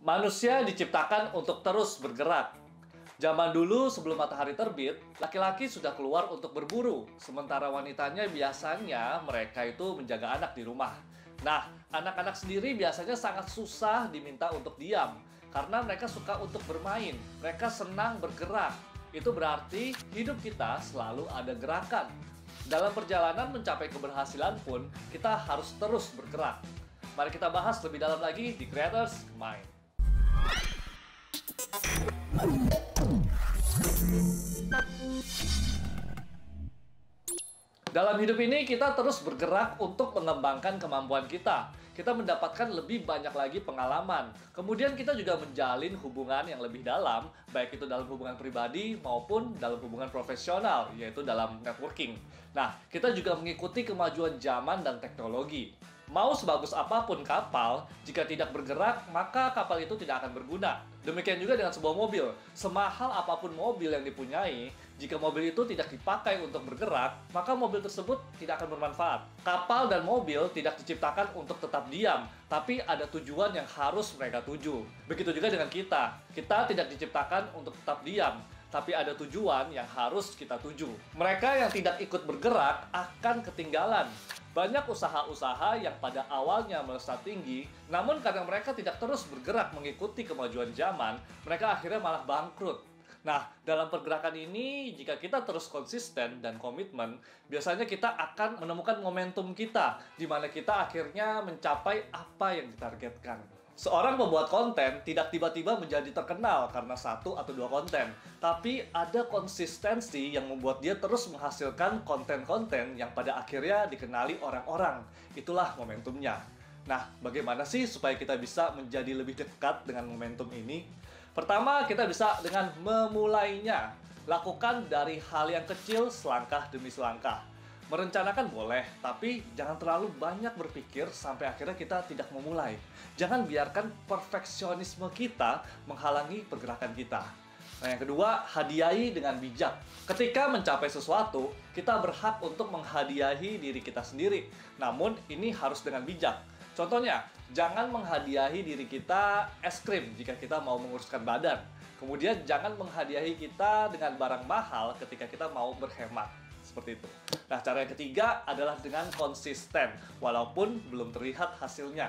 Manusia diciptakan untuk terus bergerak. Zaman dulu sebelum matahari terbit, laki-laki sudah keluar untuk berburu, sementara wanitanya biasanya mereka itu menjaga anak di rumah. Nah, anak-anak sendiri biasanya sangat susah diminta untuk diam, karena mereka suka untuk bermain, mereka senang bergerak. Itu berarti hidup kita selalu ada gerakan. Dalam perjalanan mencapai keberhasilan pun, kita harus terus bergerak. Mari kita bahas lebih dalam lagi di Creators Mind. Dalam hidup ini kita terus bergerak untuk mengembangkan kemampuan kita. Kita mendapatkan lebih banyak lagi pengalaman. Kemudian kita juga menjalin hubungan yang lebih dalam, baik itu dalam hubungan pribadi maupun dalam hubungan profesional, yaitu dalam networking. Nah, kita juga mengikuti kemajuan zaman dan teknologi. Mau sebagus apapun kapal, jika tidak bergerak, maka kapal itu tidak akan berguna. Demikian juga dengan sebuah mobil. Semahal apapun mobil yang dipunyai, jika mobil itu tidak dipakai untuk bergerak, maka mobil tersebut tidak akan bermanfaat. Kapal dan mobil tidak diciptakan untuk tetap diam, tapi ada tujuan yang harus mereka tuju. Begitu juga dengan kita. Kita tidak diciptakan untuk tetap diam, tapi ada tujuan yang harus kita tuju. Mereka yang tidak ikut bergerak akan ketinggalan. Banyak usaha-usaha yang pada awalnya melesat tinggi, namun karena mereka tidak terus bergerak mengikuti kemajuan zaman, mereka akhirnya malah bangkrut. Nah, dalam pergerakan ini, jika kita terus konsisten dan komitmen, biasanya kita akan menemukan momentum kita, di mana kita akhirnya mencapai apa yang ditargetkan. Seorang pembuat konten tidak tiba-tiba menjadi terkenal karena satu atau dua konten, tapi ada konsistensi yang membuat dia terus menghasilkan konten-konten yang pada akhirnya dikenali orang-orang. Itulah momentumnya. Nah, bagaimana sih supaya kita bisa menjadi lebih dekat dengan momentum ini? Pertama, kita bisa dengan memulainya. Lakukan dari hal yang kecil selangkah demi selangkah. Merencanakan boleh, tapi jangan terlalu banyak berpikir sampai akhirnya kita tidak memulai. Jangan biarkan perfeksionisme kita menghalangi pergerakan kita. Nah, yang kedua, hadiahi dengan bijak. Ketika mencapai sesuatu, kita berhak untuk menghadiahi diri kita sendiri. Namun, ini harus dengan bijak. Contohnya, jangan menghadiahi diri kita es krim jika kita mau menguruskan badan. Kemudian, jangan menghadiahi kita dengan barang mahal ketika kita mau berhemat. Seperti itu. Nah, cara yang ketiga adalah dengan konsisten, walaupun belum terlihat hasilnya.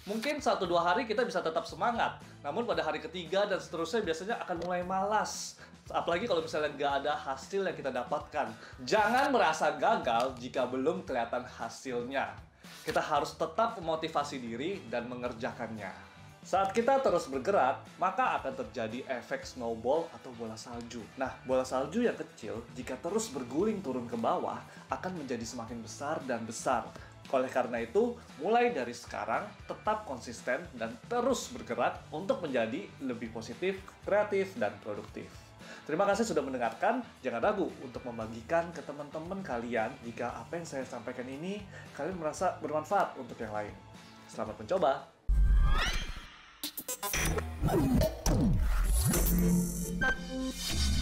Mungkin 1-2 hari kita bisa tetap semangat, namun pada hari ketiga dan seterusnya biasanya akan mulai malas. Apalagi kalau misalnya nggak ada hasil yang kita dapatkan. Jangan merasa gagal jika belum kelihatan hasilnya. Kita harus tetap memotivasi diri dan mengerjakannya. Saat kita terus bergerak, maka akan terjadi efek snowball atau bola salju. Nah, bola salju yang kecil, jika terus berguling turun ke bawah, akan menjadi semakin besar dan besar. Oleh karena itu, mulai dari sekarang, tetap konsisten dan terus bergerak untuk menjadi lebih positif, kreatif, dan produktif. Terima kasih sudah mendengarkan. Jangan ragu untuk membagikan ke teman-teman kalian jika apa yang saya sampaikan ini kalian merasa bermanfaat untuk yang lain. Selamat mencoba! Thank you.